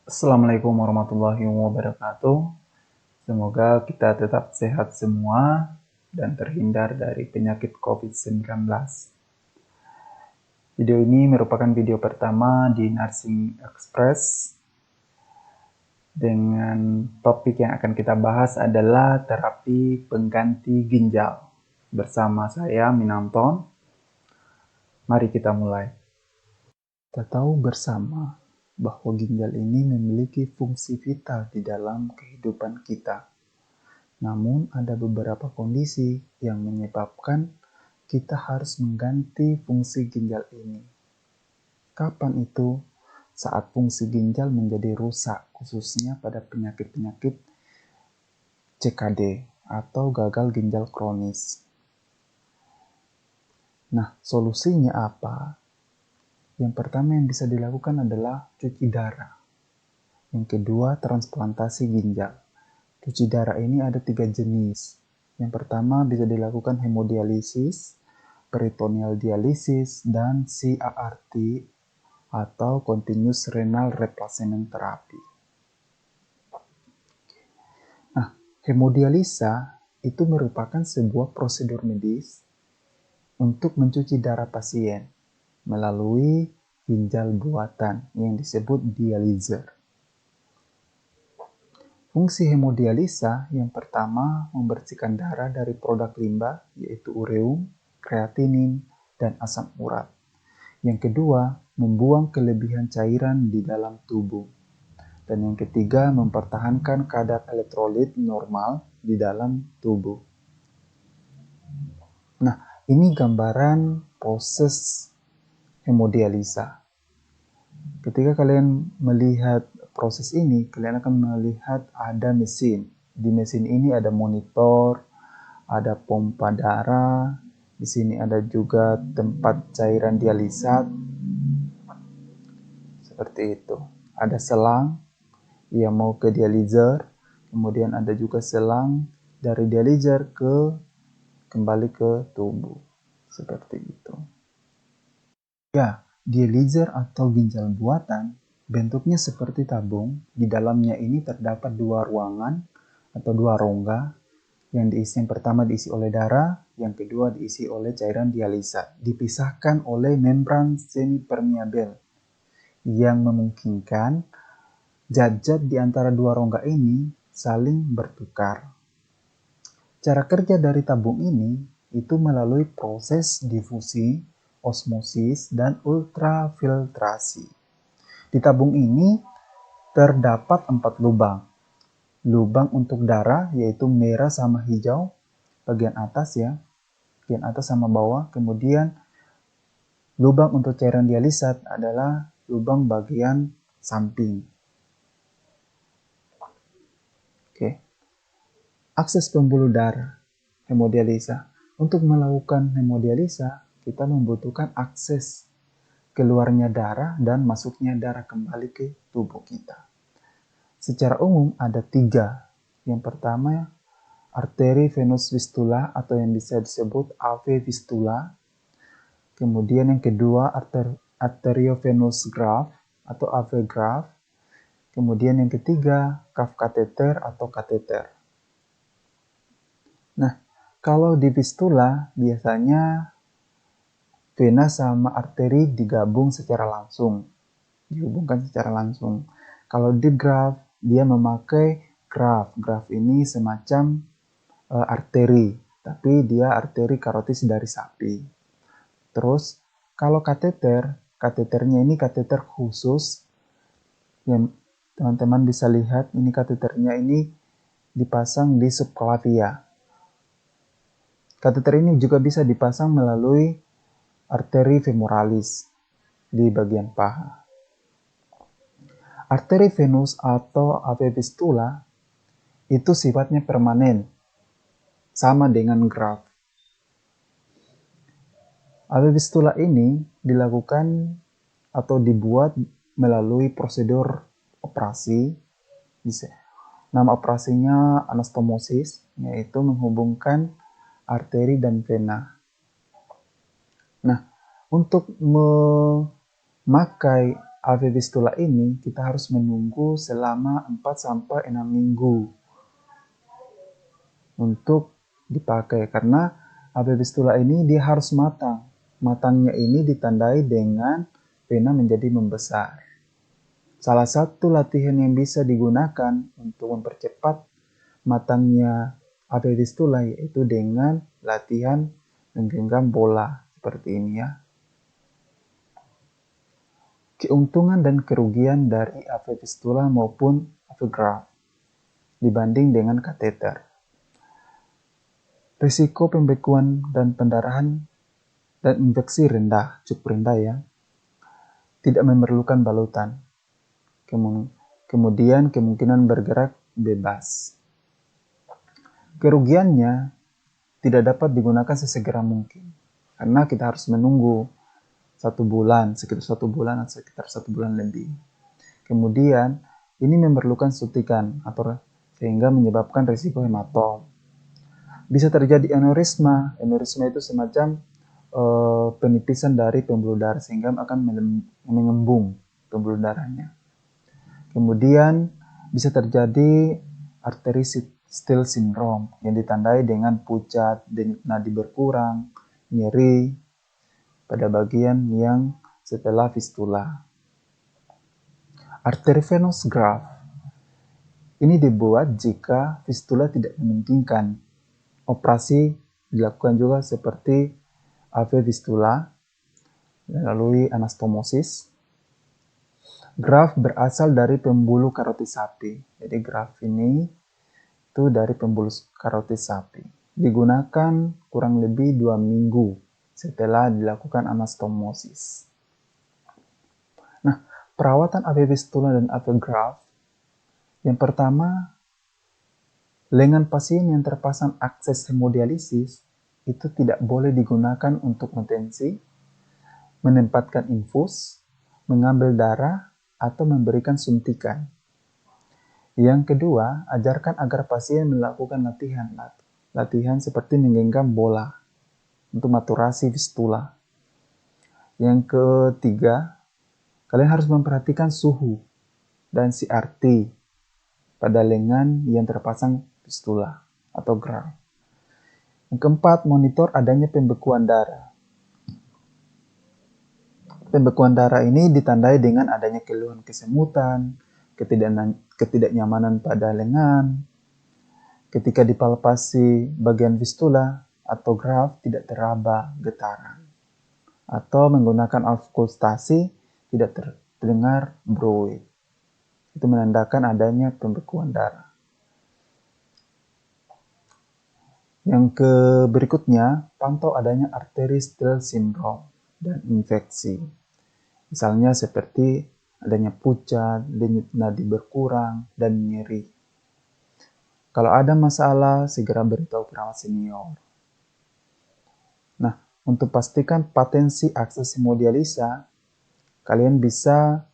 Assalamualaikum warahmatullahi wabarakatuh. Semoga kita tetap sehat semua dan terhindar dari penyakit COVID-19. Video ini merupakan video pertama di Nursing Express. Dengan topik yang akan kita bahas adalah terapi pengganti ginjal. Bersama saya, Minanton. Mari kita mulai. Kita tahu bersama bahwa ginjal ini memiliki fungsi vital di dalam kehidupan kita. Namun ada beberapa kondisi yang menyebabkan kita harus mengganti fungsi ginjal ini. Kapan itu? Saat fungsi ginjal menjadi rusak, khususnya pada penyakit-penyakit CKD atau gagal ginjal kronis. Nah, solusinya apa? Yang pertama yang bisa dilakukan adalah cuci darah. Yang kedua, transplantasi ginjal. Cuci darah ini ada 3 jenis. Yang pertama bisa dilakukan hemodialisis, peritoneal dialisis, dan CART atau continuous renal replacement therapy. Nah, hemodialisa itu merupakan sebuah prosedur medis untuk mencuci darah pasien melalui ginjal buatan yang disebut dializer. Fungsi hemodialisa yang pertama membersihkan darah dari produk limbah yaitu ureum, kreatinin, dan asam urat. Yang kedua, membuang kelebihan cairan di dalam tubuh. Dan yang ketiga, mempertahankan kadar elektrolit normal di dalam tubuh. Nah, ini gambaran proses hemodialisa. Ketika kalian melihat proses ini, kalian akan melihat ada mesin. Di mesin ini ada monitor, ada pompa darah, di sini ada juga tempat cairan dialisat. Seperti itu. Ada selang yang mau ke dializer, kemudian ada juga selang dari dializer kembali ke tubuh. Seperti itu. Ya, dializer atau ginjal buatan bentuknya seperti tabung. Di dalamnya ini terdapat 2 ruangan atau 2 rongga. Yang pertama diisi oleh darah, yang kedua diisi oleh cairan dialisa. Dipisahkan oleh membran semi-permeabel yang memungkinkan zat-zat di antara 2 rongga ini saling bertukar. Cara kerja dari tabung ini itu melalui proses difusi, osmosis, dan ultrafiltrasi. Di tabung ini terdapat 4 lubang. Lubang untuk darah yaitu merah sama hijau, bagian atas ya, bagian atas sama bawah. Kemudian lubang untuk cairan dialisat adalah lubang bagian samping. Oke. Akses pembuluh darah hemodialisa. Untuk melakukan hemodialisa, kita membutuhkan akses keluarnya darah dan masuknya darah kembali ke tubuh kita. Secara umum ada 3. Yang pertama, arteri venous fistula atau yang bisa disebut AV fistula. Kemudian yang kedua, arteriovenous graft atau AV graft. Kemudian yang ketiga, cuff catheter atau kateter. Nah, kalau di fistula biasanya vena sama arteri digabung secara langsung, dihubungkan secara langsung. Kalau di graft, dia memakai graft. Graft ini semacam arteri, tapi dia arteri karotis dari sapi. Terus, kalau kateter, kateternya ini kateter khusus yang teman-teman bisa lihat. Ini kateternya ini dipasang di subclavia. Kateter ini juga bisa dipasang melalui arteri femoralis di bagian paha. Arteri venus atau AV fistula itu sifatnya permanen, sama dengan graft. AV fistula ini dilakukan atau dibuat melalui prosedur operasi. Nama operasinya anastomosis, yaitu menghubungkan arteri dan vena. Nah, untuk memakai AV fistula ini kita harus menunggu selama 4-6 minggu untuk dipakai, karena AV fistula ini dia harus matang. Matangnya ini ditandai dengan vena menjadi membesar. Salah satu latihan yang bisa digunakan untuk mempercepat matangnya AV fistula yaitu dengan latihan menggenggam bola seperti ini ya. Keuntungan dan kerugian dari AV fistula maupun AV graft dibanding dengan kateter. Risiko pembekuan dan pendarahan dan infeksi rendah, cukup rendah ya. Tidak memerlukan balutan. Kemudian kemungkinan bergerak bebas. Kerugiannya tidak dapat digunakan sesegera mungkin, karena kita harus menunggu 1 bulan, sekitar 1 bulan atau sekitar 1 bulan lebih. Kemudian ini memerlukan suntikan atau sehingga menyebabkan risiko hematom. Bisa terjadi aneurisma. Aneurisma itu semacam penipisan dari pembuluh darah sehingga akan mengembung pembuluh darahnya. Kemudian bisa terjadi arteri Still syndrome yang ditandai dengan pucat, denyut nadi berkurang, nyeri pada bagian yang setelah fistula. Arteri venous graft ini dibuat jika fistula tidak memungkinkan. Operasi dilakukan juga seperti AV fistula melalui anastomosis. Graft berasal dari pembuluh karotis sapi. Jadi graft ini itu dari pembuluh karotis sapi. Digunakan kurang lebih 2 minggu setelah dilakukan anastomosis. Nah, perawatan AV fistula dan AV graft. Yang pertama, lengan pasien yang terpasang akses hemodialisis itu tidak boleh digunakan untuk metensi, menempatkan infus, mengambil darah, atau memberikan suntikan. Yang kedua, ajarkan agar pasien melakukan latihan seperti menggenggam bola untuk maturasi fistula. Yang ketiga, kalian harus memperhatikan suhu dan CRT pada lengan yang terpasang fistula atau graft. Yang keempat, monitor adanya pembekuan darah. Pembekuan darah ini ditandai dengan adanya keluhan kesemutan, ketidaknyamanan pada lengan, ketika dipalpasi bagian fistula atau graft tidak teraba getaran, atau menggunakan auskultasi tidak terdengar bruit. Itu menandakan adanya pembekuan darah. Yang berikutnya, pantau adanya arteri Still syndrome dan infeksi. Misalnya seperti adanya pucat, denyut nadi berkurang, dan nyeri. Kalau ada masalah, segera beritahu perawat senior. Nah, untuk pastikan patensi akses hemodialisa, kalian bisa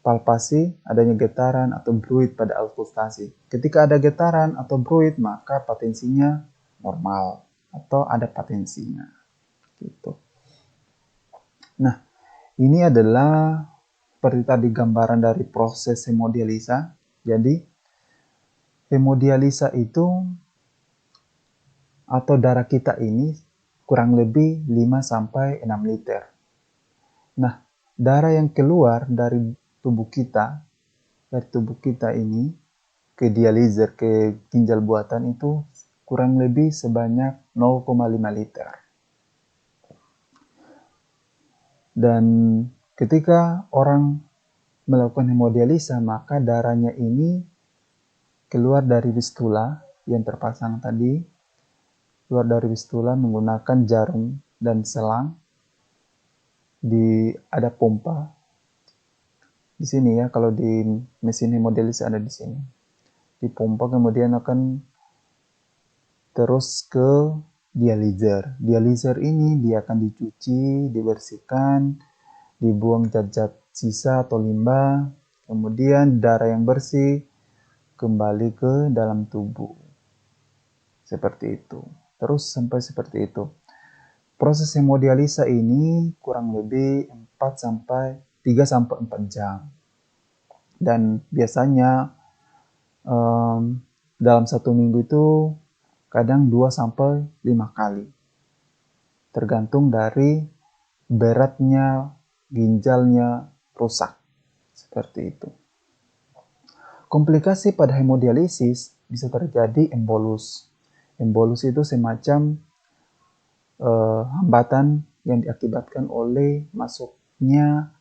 palpasi adanya getaran atau bruit pada auskultasi. Ketika ada getaran atau bruit, maka patensinya normal atau ada patensinya. Gitu. Nah, ini adalah seperti tadi gambaran dari proses hemodialisa. Jadi, hemodialisa itu atau darah kita ini kurang lebih 5-6 liter. Nah, darah yang keluar dari tubuh kita ini ke dializer, ke ginjal buatan itu kurang lebih sebanyak 0,5 liter. Dan ketika orang melakukan hemodialisa, maka darahnya ini keluar dari fistula yang terpasang tadi, keluar dari fistula menggunakan jarum dan selang. Ada pompa di sini ya, kalau di mesin hemodialisa ada di sini. Dipompa kemudian akan terus ke dializer. Dializer ini dia akan dicuci, dibersihkan, dibuang zat-zat sisa atau limbah, kemudian darah yang bersih kembali ke dalam tubuh. Seperti itu. Terus sampai seperti itu. Proses hemodialisa ini kurang lebih 4-5 3-4 jam. Dan biasanya dalam 1 minggu itu kadang 2-5 kali. Tergantung dari beratnya ginjalnya rusak. Seperti itu. Komplikasi pada hemodialisis bisa terjadi embolus. Embolus itu semacam hambatan yang diakibatkan oleh masuknya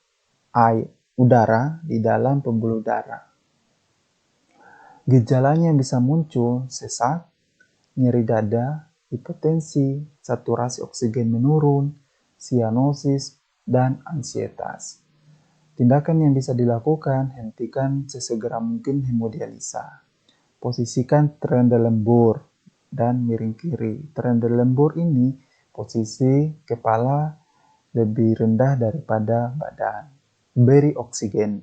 udara di dalam pembuluh darah. Gejalanya bisa muncul sesak, nyeri dada, hipotensi, saturasi oksigen menurun, sianosis, dan ansietas. Tindakan yang bisa dilakukan, hentikan sesegera mungkin hemodialisa. Posisikan trendel lembur dan miring kiri. Trendel lembur ini posisi kepala lebih rendah daripada badan. Beri oksigen.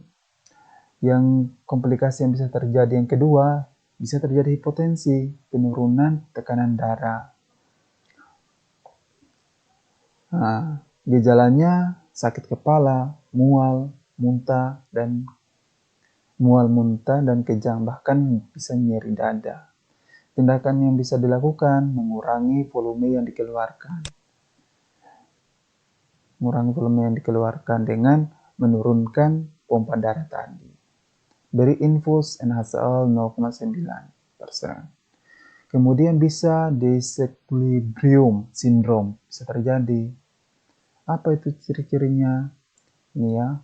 Yang komplikasi yang bisa terjadi yang kedua, bisa terjadi hipotensi, penurunan tekanan darah. Nah, gejalanya sakit kepala, mual, muntah dan kejang, bahkan bisa nyeri dada. Tindakan yang bisa dilakukan, mengurangi volume yang dikeluarkan. Dengan menurunkan pompa darah tadi. Beri infus NaCl 0,9%. Kemudian bisa disequilibrium syndrome, bisa terjadi. Apa itu ciri-cirinya? Ini ya.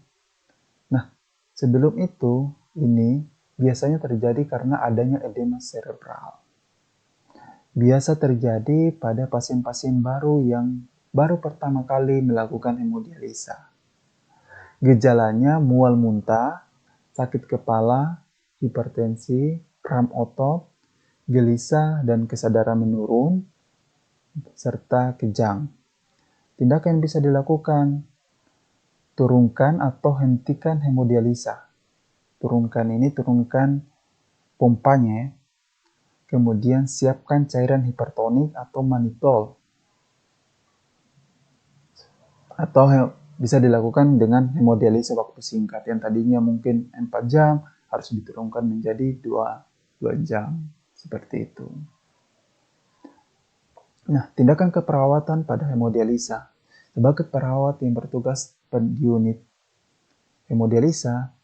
Nah, sebelum itu, ini biasanya terjadi karena adanya edema cerebral. Biasa terjadi pada pasien-pasien baru yang baru pertama kali melakukan hemodialisa. Gejalanya mual muntah, sakit kepala, hipertensi, kram otot, gelisah dan kesadaran menurun, serta kejang. Tindakan yang bisa dilakukan, turunkan atau hentikan hemodialisa. Turunkan pompanya. Kemudian siapkan cairan hipertonik atau manitol. Atau bisa dilakukan dengan hemodialisa waktu singkat. Yang tadinya mungkin 4 jam, harus diturunkan menjadi 2 jam. Seperti itu. Nah, tindakan keperawatan pada hemodialisa. Sebagai perawat yang bertugas di unit hemodialisa,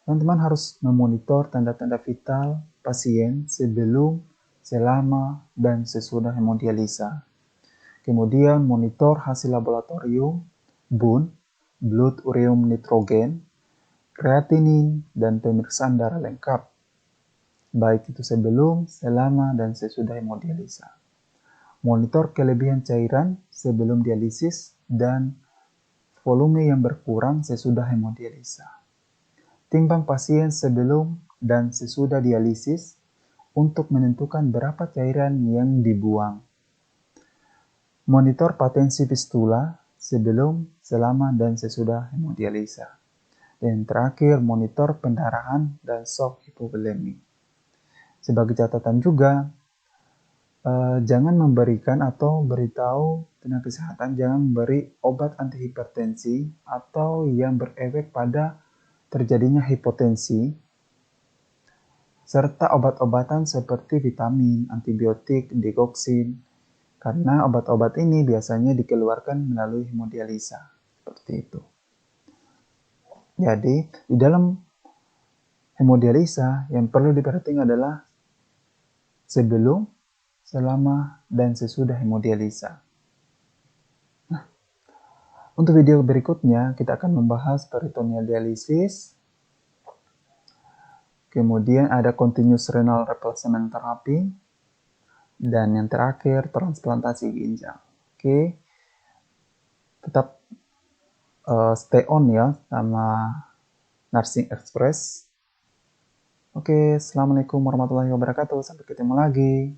teman-teman harus memonitor tanda-tanda vital pasien sebelum, selama, dan sesudah hemodialisa. Kemudian monitor hasil laboratorium, BUN, blood ureum nitrogen, kreatinin, dan pemeriksaan darah lengkap, baik itu sebelum, selama, dan sesudah hemodialisa. Monitor kelebihan cairan sebelum dialisis dan volume yang berkurang sesudah hemodialisa. Timbang pasien sebelum dan sesudah dialisis untuk menentukan berapa cairan yang dibuang. Monitor patensi fistula sebelum, selama, dan sesudah hemodialisa. Dan terakhir, monitor pendarahan dan shock hipovolemi. Sebagai catatan juga, jangan memberikan atau beritahu tenaga kesehatan jangan memberi obat antihipertensi atau yang berefek pada terjadinya hipotensi, serta obat-obatan seperti vitamin, antibiotik, dioksin, karena obat-obat ini biasanya dikeluarkan melalui hemodialisa. Seperti itu. Jadi, di dalam hemodialisa yang perlu diperhatikan adalah sebelum, selama, dan sesudah hemodialisa. Nah, untuk video berikutnya, kita akan membahas peritoneal dialisis. Kemudian ada continuous renal replacement therapy. Dan yang terakhir, transplantasi ginjal. Oke. Tetap stay on ya sama Nursing Express. Oke, assalamualaikum warahmatullahi wabarakatuh. Sampai ketemu lagi.